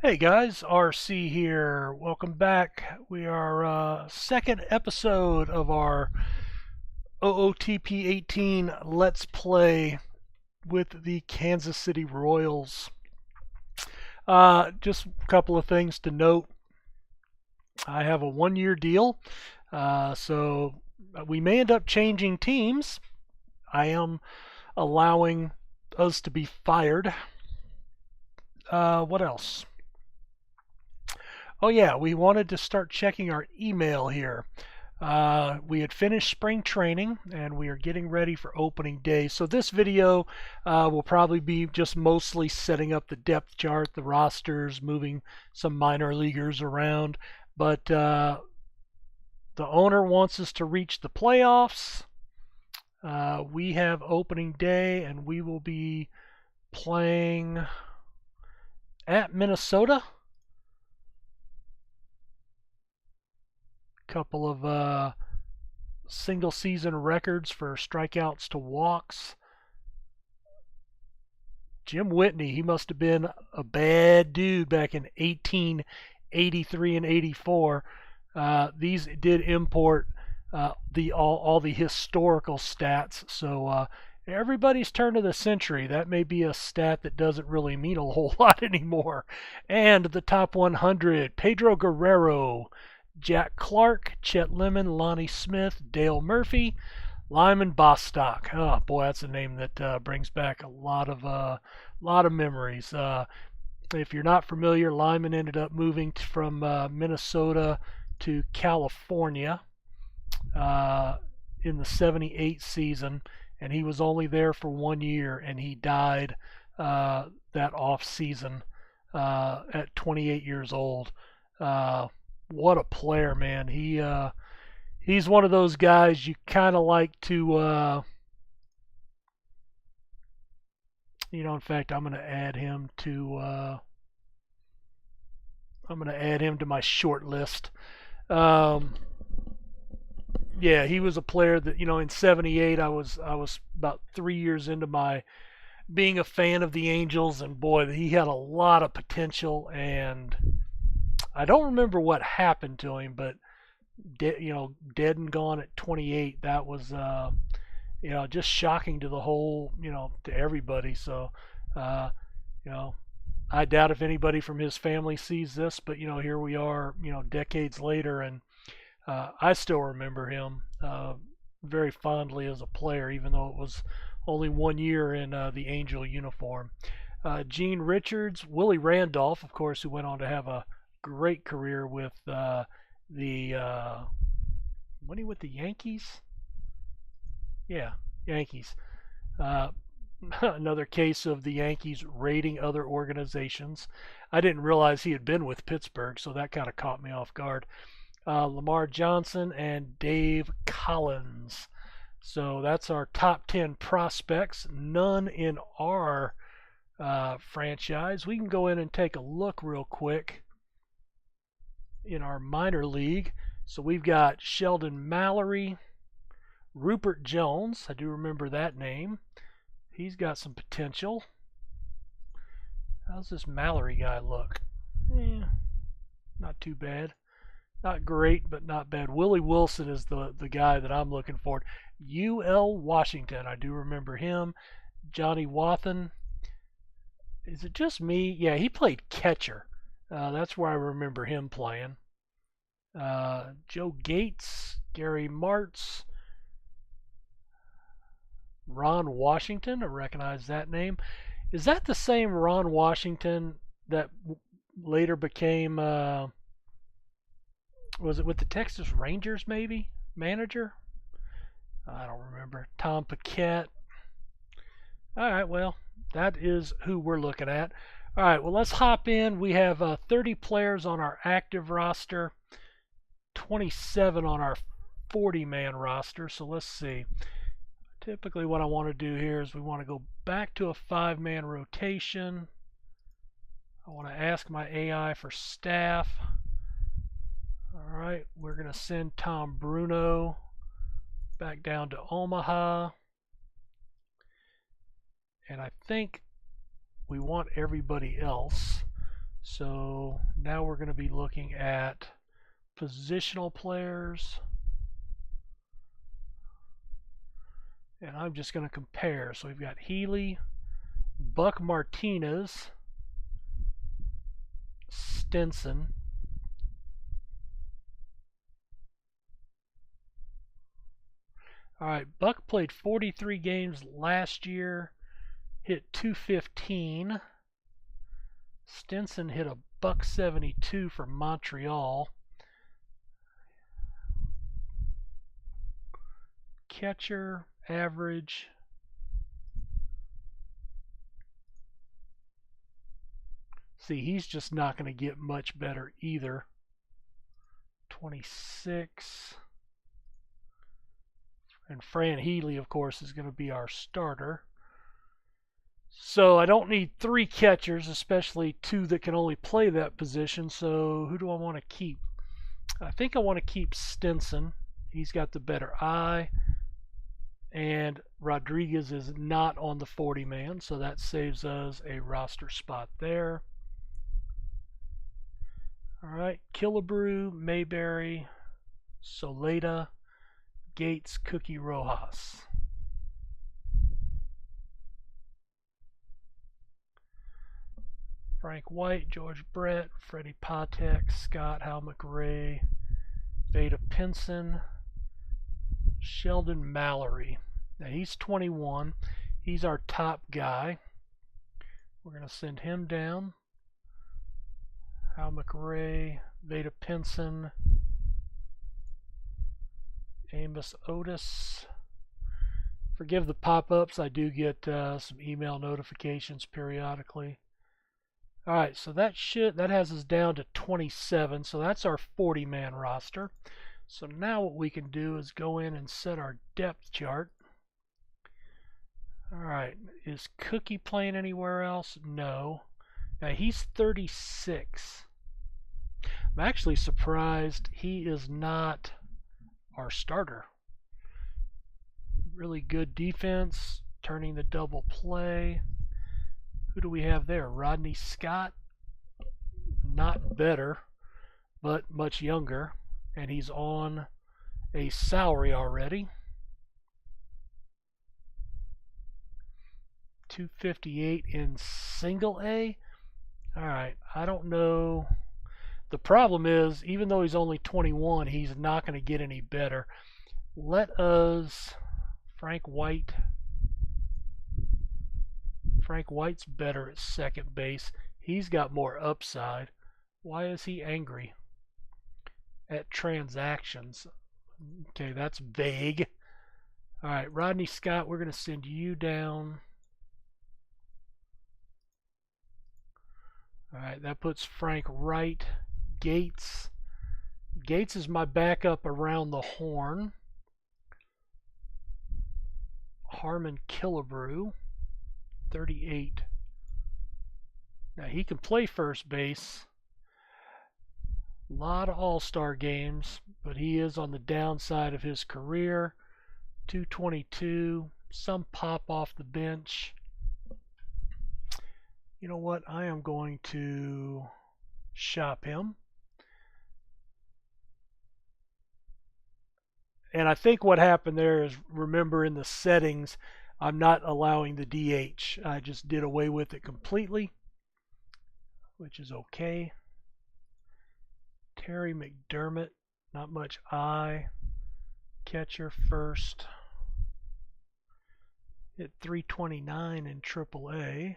Hey guys, RC here. Welcome back. We are second episode of our OOTP18 Let's Play with the Kansas City Royals. Just a couple of things to note. I have a one-year deal, so we may end up changing teams. I am allowing us to be fired. What else? Oh yeah, we wanted to start checking our email here. We had finished spring training and we are getting ready for opening day. So this video will probably be just mostly setting up the depth chart, the rosters, moving some minor leaguers around. But the owner wants us to reach the playoffs. We have opening day and we will be playing at Minnesota. Couple of single season records for strikeouts to walks. Jim Whitney, he must have been a bad dude back in 1883 and 84. These did import all the historical stats, so everybody's turn of the century. That may be a stat that doesn't really mean a whole lot anymore. And the top 100, Pedro Guerrero, Jack Clark, Chet Lemon, Lonnie Smith, Dale Murphy, Lyman Bostock. Oh boy, that's a name that brings back a lot of memories. If you're not familiar, Lyman ended up moving from Minnesota to California in the '78 season, and he was only there for 1 year, and he died that off season at 28 years old. What a player, man. He's one of those guys you kind of like to in fact, I'm going to add him to my short list. Yeah, he was a player that, in '78 I was about 3 years into my being a fan of the Angels, and boy, he had a lot of potential, and I don't remember what happened to him, but dead and gone at 28. That was just shocking to the whole, to everybody. So, you know, I doubt if anybody from his family sees this, but here we are, decades later, and I still remember him very fondly as a player, even though it was only 1 year in the Angel uniform. Gene Richards, Willie Randolph, of course, who went on to have a great career with when he with the Yankees? Yeah, Yankees. Another case of the Yankees raiding other organizations. I didn't realize he had been with Pittsburgh, so that kind of caught me off guard. Lamar Johnson and Dave Collins. So that's our top 10 prospects. None in our franchise. We can go in and take a look real quick in our minor league. So we've got Sheldon Mallory, Rupert Jones. I do remember that name. He's got some potential. How's this Mallory guy look? Not too bad. Not great, but not bad. Willie Wilson is the guy that I'm looking for. U.L. Washington, I do remember him. Johnny Wathan. Is it just me? Yeah, he played catcher. That's where I remember him playing. Joe Gates, Gary Martz, Ron Washington. I recognize that name. Is that the same Ron Washington that later became, was it with the Texas Rangers maybe? Manager? I don't remember. Tom Paquette. All right, well, that is who we're looking at. All right, well, let's hop in. We have 30 players on our active roster, 27 on our 40-man roster. So let's see. Typically what I want to do here is we want to go back to a 5-man rotation. I want to ask my AI for staff. All right, we're going to send Tom Bruno back down to Omaha. And I think we want everybody else. So now we're going to be looking at positional players. And I'm just going to compare. So we've got Healy, Buck Martinez, Stinson. All right, Buck played 43 games last year, hit 215. Stinson hit a buck 72 for Montreal. Catcher, average. See, he's just not going to get much better either. 26. And Fran Healy, of course, is going to be our starter. So I don't need 3 catchers, especially 2 that can only play that position. So who do I want to keep? I think I want to keep Stinson. He's got the better eye. And Rodriguez is not on the 40-man, so that saves us a roster spot there. All right, Killebrew, Mayberry, Soleta, Gates, Cookie, Rojas. Frank White, George Brett, Freddie Patek, Scott, Hal McRae, Veda Pinson, Sheldon Mallory. Now he's 21. He's our top guy. We're going to send him down. Hal McRae, Veda Pinson, Amos Otis. Forgive the pop-ups. I do get some email notifications periodically. All right, so that has us down to 27. So that's our 40-man roster. So now what we can do is go in and set our depth chart. All right, is Cookie playing anywhere else? No. Now he's 36. I'm actually surprised he is not our starter. Really good defense, turning the double play. Who do we have there? Rodney Scott. Not better, but much younger. And he's on a salary already. 258 in single A. All right, I don't know. The problem is, even though he's only 21, he's not going to get any better. Let us, Frank White. Frank White's better at second base. He's got more upside. Why is he angry? At transactions. Okay, that's vague. All right, Rodney Scott, we're going to send you down. All right, that puts Frank right. Gates. Gates is my backup around the horn. Harmon Killebrew, 38. Now he can play first base. A lot of all-star games, but he is on the downside of his career. 222, some pop off the bench. You know what? I am going to shop him. And I think what happened there is, remember in the settings, I'm not allowing the DH. I just did away with it completely, which is okay. Terry McDermott, not much eye. Catcher first. Hit 329 in AAA.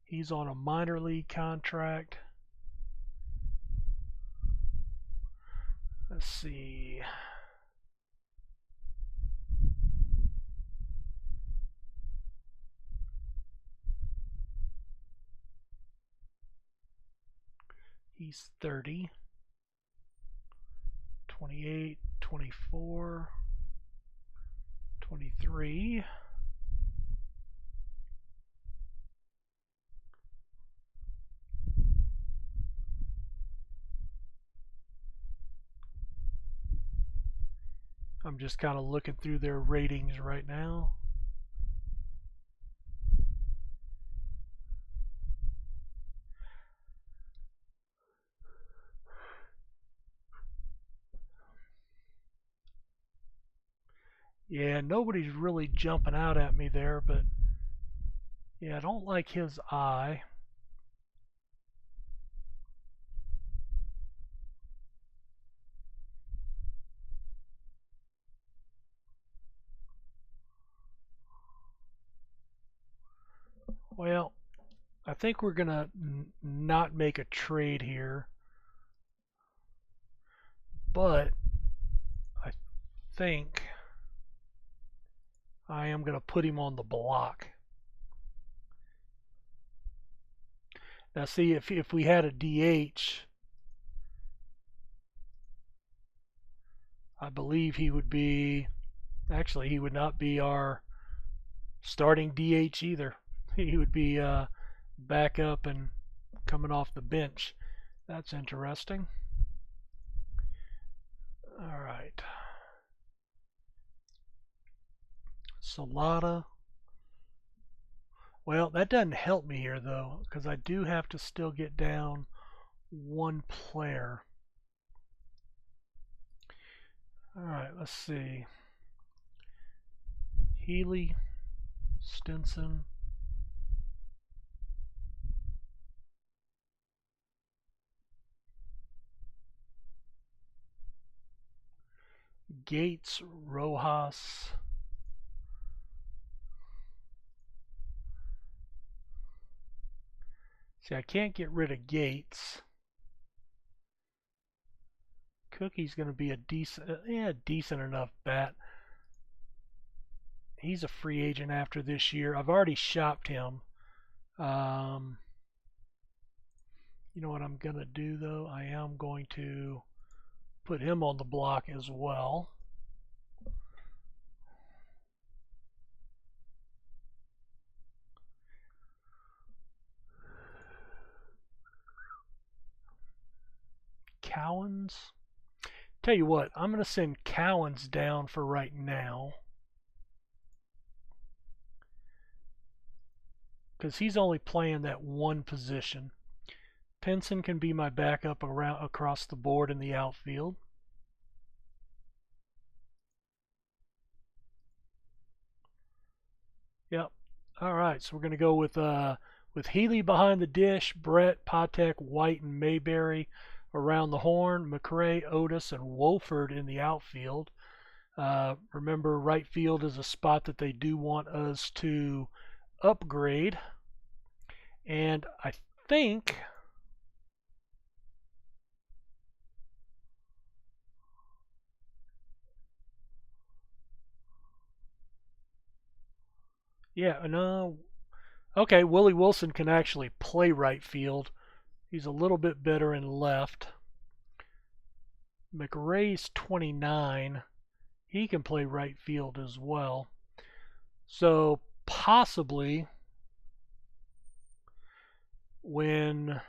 He's on a minor league contract. Let's see. He's 30, 28, 24, 23. I'm just kind of looking through their ratings right now. Yeah, nobody's really jumping out at me there, but yeah, I don't like his eye. Well, I think we're going to not make a trade here, but I think I am going to put him on the block. Now see, if we had a DH, I believe he would be, actually he would not be our starting DH either. He would be back up and coming off the bench. That's interesting. All right. Salada. Well, that doesn't help me here though, because I do have to still get down one player. All right, let's see. Healy, Stinson. Gates, Rojas. See, I can't get rid of Gates. Cookie's going to be a decent enough bat. He's a free agent after this year. I've already shopped him. You know what I'm going to do, though? I am going to put him on the block as well. Cowens. Tell you what, I'm going to send Cowens down for right now, because he's only playing that one position. Pinson can be my backup around across the board in the outfield. Yep. All right, so we're going to go with Healy behind the dish, Brett, Patek, White, and Mayberry around the horn, McRae, Otis, and Wolford in the outfield. Remember, right field is a spot that they do want us to upgrade. And I think yeah, no. Okay, Willie Wilson can actually play right field. He's a little bit better in left. McRae's 29. He can play right field as well. So possibly when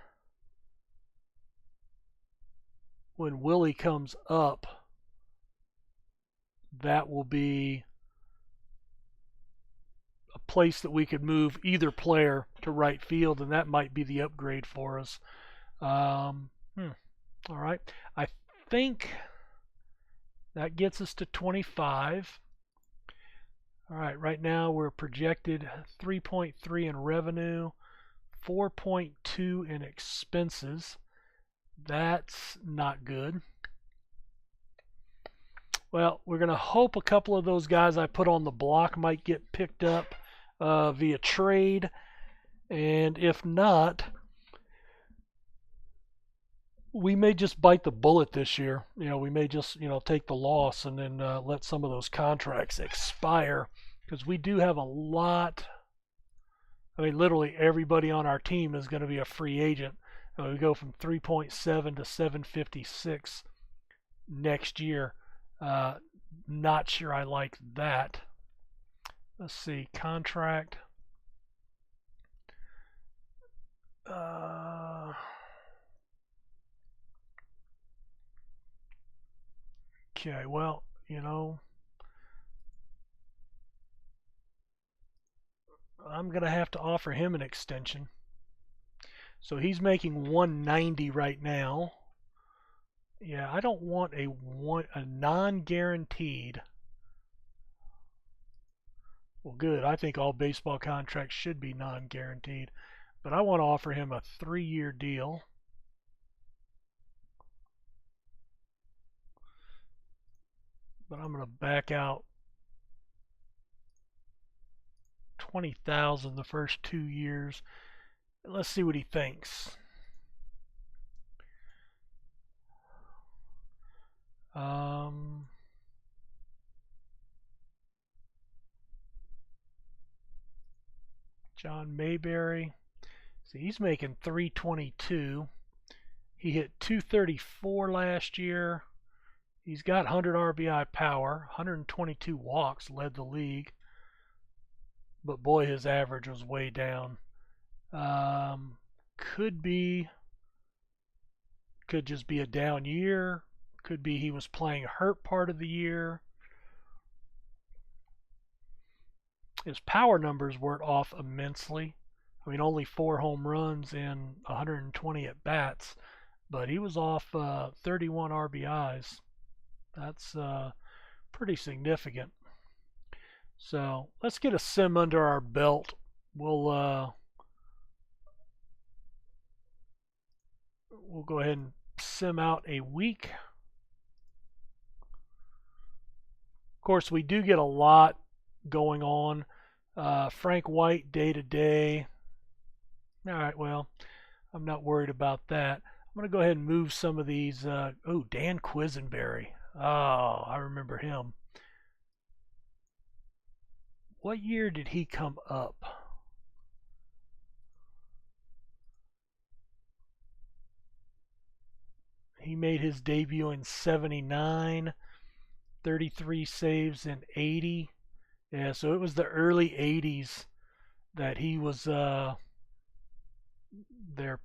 Willie comes up, that will be a place that we could move either player to right field, and that might be the upgrade for us. All right. I think that gets us to 25. All right, right now we're projected 3.3 in revenue, 4.2 in expenses. That's not good. Well, we're going to hope a couple of those guys I put on the block might get picked up via trade. And if not, we may just bite the bullet this year. We may just, take the loss and then let some of those contracts expire, because we do have a lot. I mean, literally everybody on our team is going to be a free agent. We go from 3.7 to 756 next year. Not sure I like that. Let's see, contract. Okay, well, I'm going to have to offer him an extension. So he's making 190 right now. Yeah, I don't want a non-guaranteed. Well, good. I think all baseball contracts should be non-guaranteed, but I want to offer him a 3-year deal. But I'm going to back out 20,000 the first 2 years. Let's see what he thinks. John Mayberry. See, he's making 322. He hit 234 last year. He's got 100 RBI power, 122 walks, led the league. But boy, his average was way down. Could just be a down year. Could be he was playing hurt part of the year. His power numbers weren't off immensely. I mean, only 4 home runs in 120 at bats, but he was off 31 RBIs. That's pretty significant. So let's get a sim under our belt. We'll go ahead and sim out a week. Of course, we do get a lot going on. Frank White day to day. All right, well, I'm not worried about that. I'm going to go ahead and move some of these. Oh, Dan Quisenberry. Oh, I remember him. What year did he come up? He made his debut in 79, 33 saves in 80. Yeah, so it was the early 80s that he was their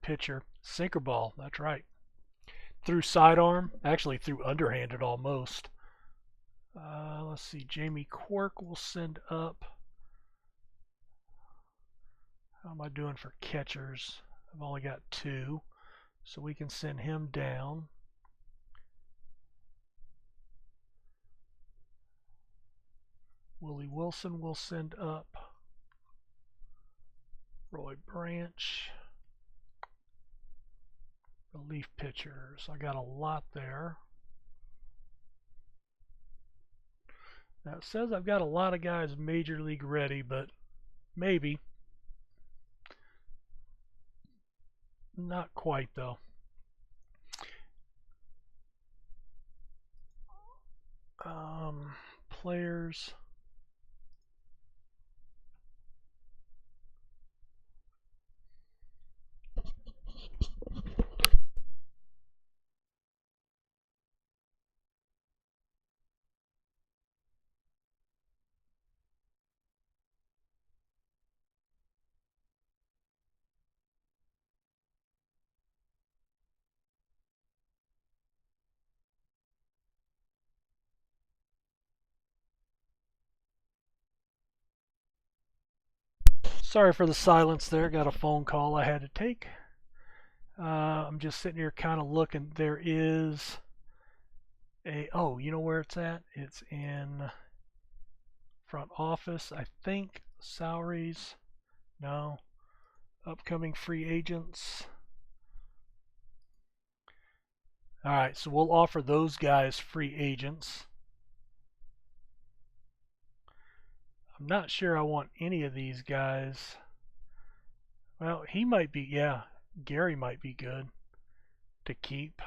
pitcher. Sinker ball, that's right. Through sidearm, actually through underhanded almost. Let's see, Jamie Quirk will send up. How am I doing for catchers? I've only got 2, so we can send him down. Willie Wilson will send up. Roy Branch. Relief pitchers. I got a lot there. Now it says I've got a lot of guys major league ready, but maybe. Not quite though. Players. Sorry for the silence there. Got a phone call I had to take. I'm just sitting here kind of looking. There is oh, you know where it's at? It's in front office, I think. Salaries. No. Upcoming free agents. All right, so we'll offer those guys free agents. I'm not sure I want any of these guys. Well, he might be, yeah, Gary might be good to keep.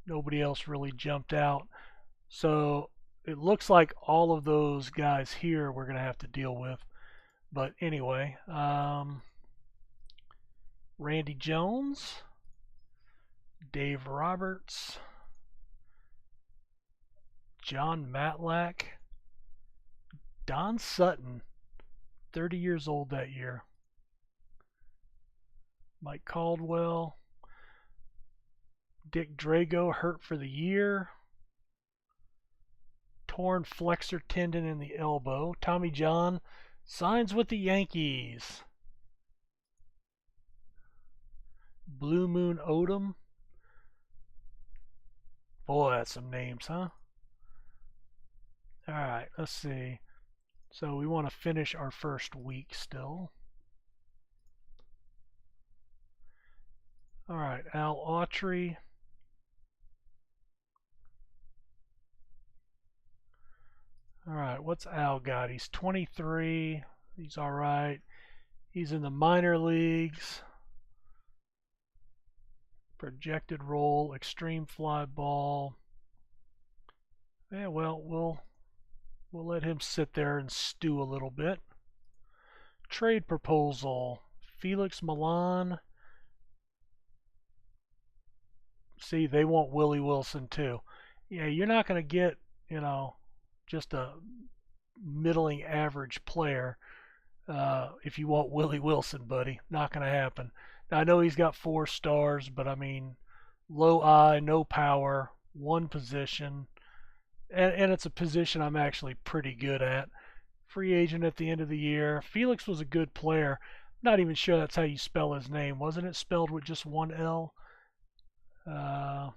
Nobody else really jumped out. So it looks like all of those guys here we're going to have to deal with. But anyway, Randy Jones, Dave Roberts, John Matlack, Don Sutton, 30 years old that year, Mike Caldwell, Dick Drago hurt for the year, torn flexor tendon in the elbow, Tommy John signs with the Yankees, Blue Moon Odom. Boy, that's some names, huh? All right, let's see. So we want to finish our first week still. All right, Al Autry. All right, what's Al got? He's 23. He's all right. He's in the minor leagues. Projected role, extreme fly ball. Yeah, well, we'll let him sit there and stew a little bit. Trade proposal. Felix Milan. See, they want Willie Wilson too. Yeah, you're not going to get, just a middling average player if you want Willie Wilson, buddy. Not going to happen. Now, I know he's got 4 stars, but I mean, low I, no power, one position, and it's a position I'm actually pretty good at. Free agent at the end of the year. Felix was a good player. Not even sure that's how you spell his name. Wasn't it spelled with just one L? I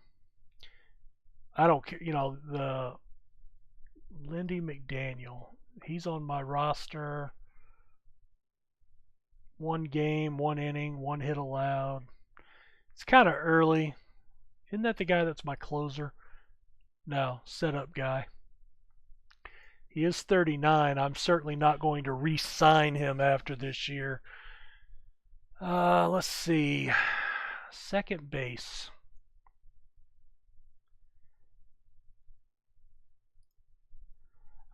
don't care. The Lindy McDaniel. He's on my roster. 1 game, 1 inning, 1 hit allowed. It's kind of early. Isn't that the guy that's my closer? No, setup guy. He is 39. I'm certainly not going to re-sign him after this year. Let's see. Second base.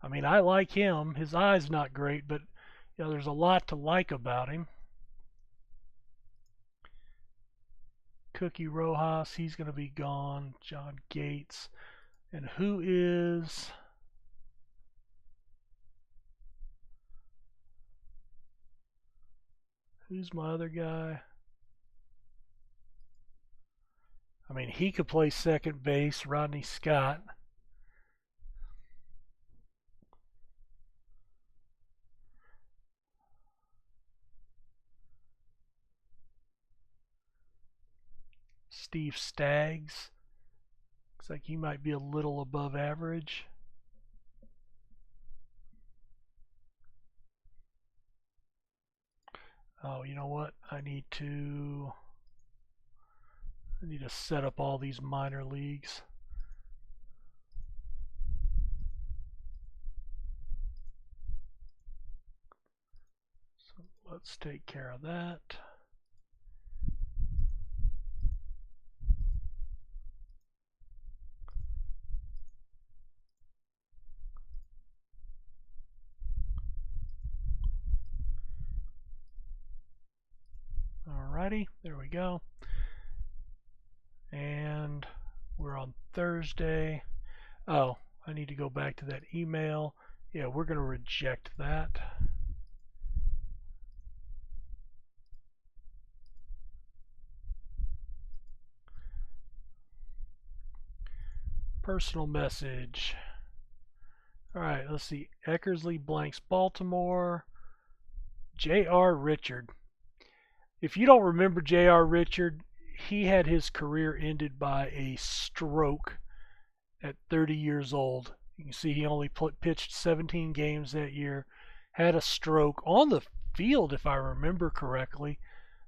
I mean, I like him. His eye's not great, but there's a lot to like about him. Cookie Rojas, he's going to be gone. John Gates. And who's my other guy? I mean, he could play second base, Rodney Scott. Steve Staggs. Looks like he might be a little above average. Oh, you know what? I need to set up all these minor leagues. So let's take care of that. Alrighty, there we go. And we're on Thursday. Oh, I need to go back to that email. Yeah, we're going to reject that. Personal message. Alright, let's see. Eckersley blanks Baltimore. J.R. Richard. If you don't remember J.R. Richard, he had his career ended by a stroke at 30 years old. You can see he only pitched 17 games that year, had a stroke on the field, if I remember correctly.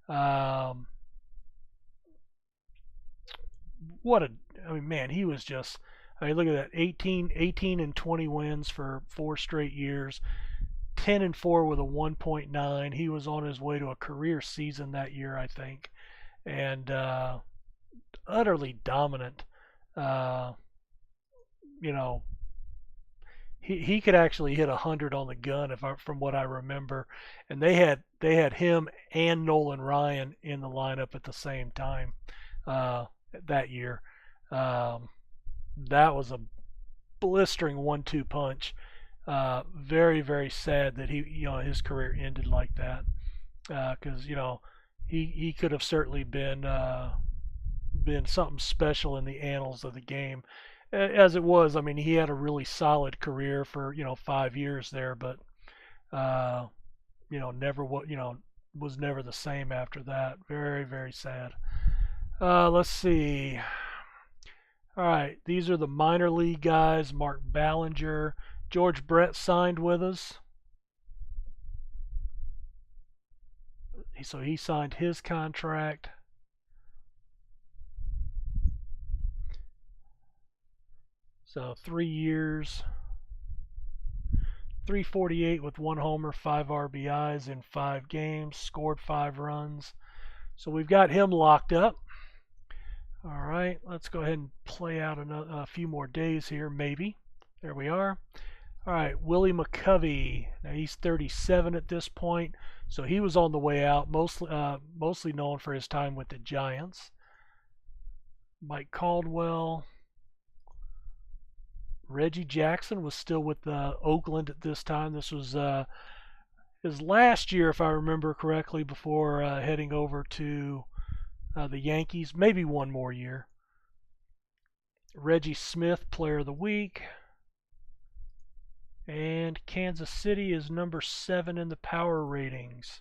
Man, he was just, look at that, 18 and 20 wins for 4 straight years, 10 and 4 with a 1.9. He was on his way to a career season that year, I think, and utterly dominant. He could actually hit 100 on the gun from what I remember, and they had him and Nolan Ryan in the lineup at the same time that year. That was a blistering 1-2 punch. Very, very sad that his career ended like that, because he could have certainly been something special in the annals of the game. As it was, I mean, he had a really solid career for 5 years there, but never was never the same after that. Very, very sad. Let's see. All right, these are the minor league guys. Mark Ballinger, George Brett signed with us. So he signed his contract. So 3 years, 348 with 1 homer, 5 RBIs in 5 games, scored 5 runs. So we've got him locked up. All right, let's go ahead and play out a few more days here, maybe. There we are. All right, Willie McCovey. Now he's 37 at this point, so he was on the way out, mostly known for his time with the Giants. Mike Caldwell. Reggie Jackson was still with Oakland at this time. This was his last year, if I remember correctly, before heading over to the Yankees. Maybe one more year. Reggie Smith, Player of the Week. And Kansas City is number 7 in the power ratings.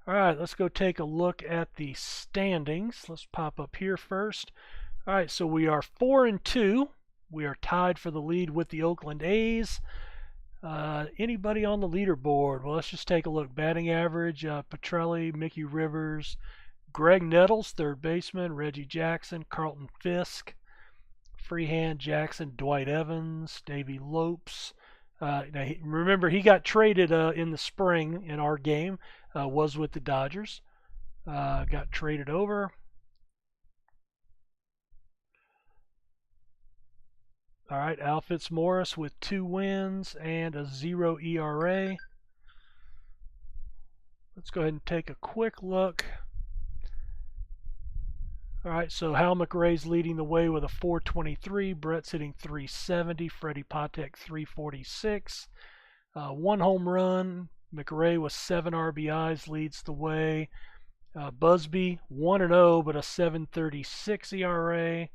All right, let's go take a look at the standings. Let's pop up here first. All right, so we are 4-2. We are tied for the lead with the Oakland A's. Anybody on the leaderboard? Well, let's just take a look. Batting average, Petrelli, Mickey Rivers, Greg Nettles, third baseman, Reggie Jackson, Carlton Fisk, Freehand, Jackson, Dwight Evans, Davey Lopes. Remember, he got traded in the spring in our game, was with the Dodgers. Got traded over. All right, Al Fitzmaurice with 2 wins and a 0 ERA. Let's go ahead and take a quick look. All right, so Hal McRae's leading the way with a 423. Brett's hitting 370. Freddie Patek 346. 1 home run. McRae with 7 RBIs leads the way. Busby 1-0, but a 7.36 ERA.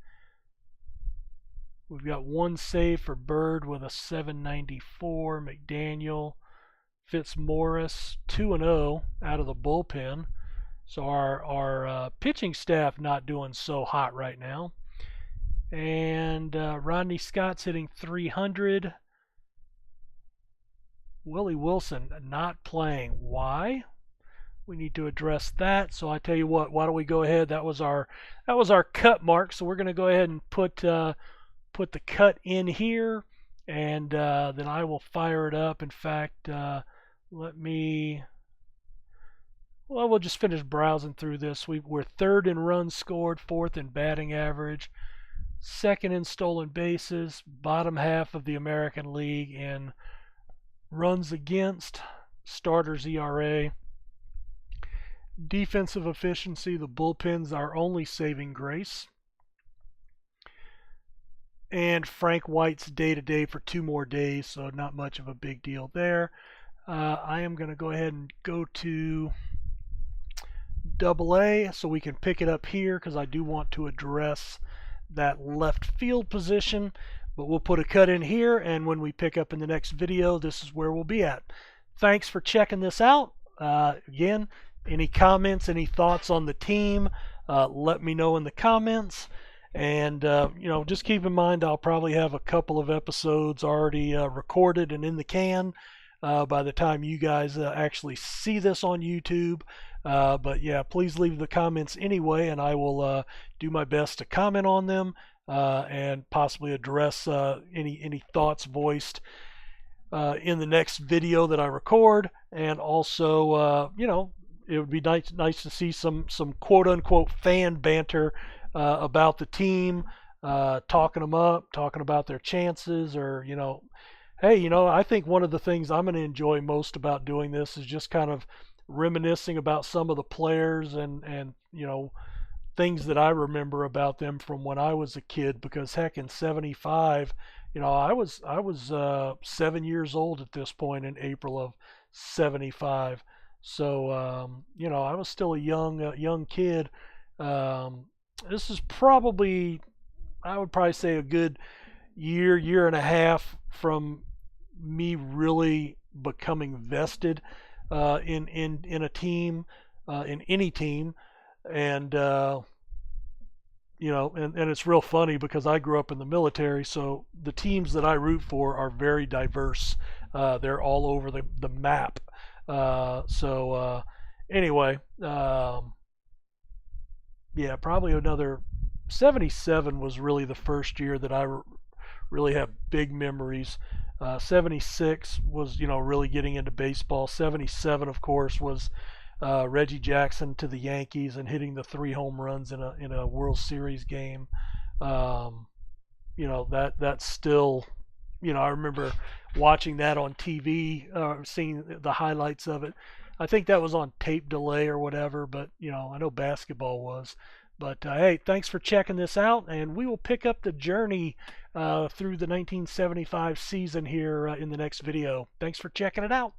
We've got 1 save for Bird with a 7.94. McDaniel, Fitzmaurice 2-0 out of the bullpen. So our pitching staff not doing so hot right now. And Rodney Scott's hitting 300. Willie Wilson not playing. Why? We need to address that. So I tell you what, why don't we go ahead? That was our cut mark. So we're going to go ahead and put the cut in here, and then I will fire it up. In fact, we'll just finish browsing through this. We're 3rd in runs scored, 4th in batting average, 2nd in stolen bases, bottom half of the American League in runs against, starters ERA, defensive efficiency. The bullpen's our only saving grace. And Frank White's day-to-day for 2 more days, so not much of a big deal there. I am going to go ahead and go to AA so we can pick it up here, because I do want to address that left field position. But we'll put a cut in here, and when we pick up in the next video, this is where we'll be at. Thanks for checking this out. Again, any comments, any thoughts on the team, let me know in the comments. And, just keep in mind I'll probably have a couple of episodes already recorded and in the can by the time you guys actually see this on YouTube. But yeah, please leave the comments anyway, and I will do my best to comment on them and possibly address any thoughts voiced in the next video that I record. And also, it would be nice to see some quote-unquote fan banter about the team, talking them up, talking about their chances, or, hey, I think one of the things I'm going to enjoy most about doing this is just kind of reminiscing about some of the players and things that I remember about them from when I was a kid, because heck, in 75, I was 7 years old at this point in April of 75. So, I was still a young kid. This is probably, I would probably say, a good year and a half from me really becoming vested in a team, in any team. And and it's real funny because I grew up in the military, so the teams that I root for are very diverse. They're all over the map. Anyway, yeah, probably another 77 was really the first year that I really have big memories. 76 was, really getting into baseball. 77, of course, was Reggie Jackson to the Yankees and hitting the 3 home runs in a World Series game. Um, that's still, I remember watching that on TV, seeing the highlights of it. I think that was on tape delay or whatever, but I know basketball was. But hey, thanks for checking this out, and we will pick up the journey through the 1975 season here in the next video. Thanks for checking it out.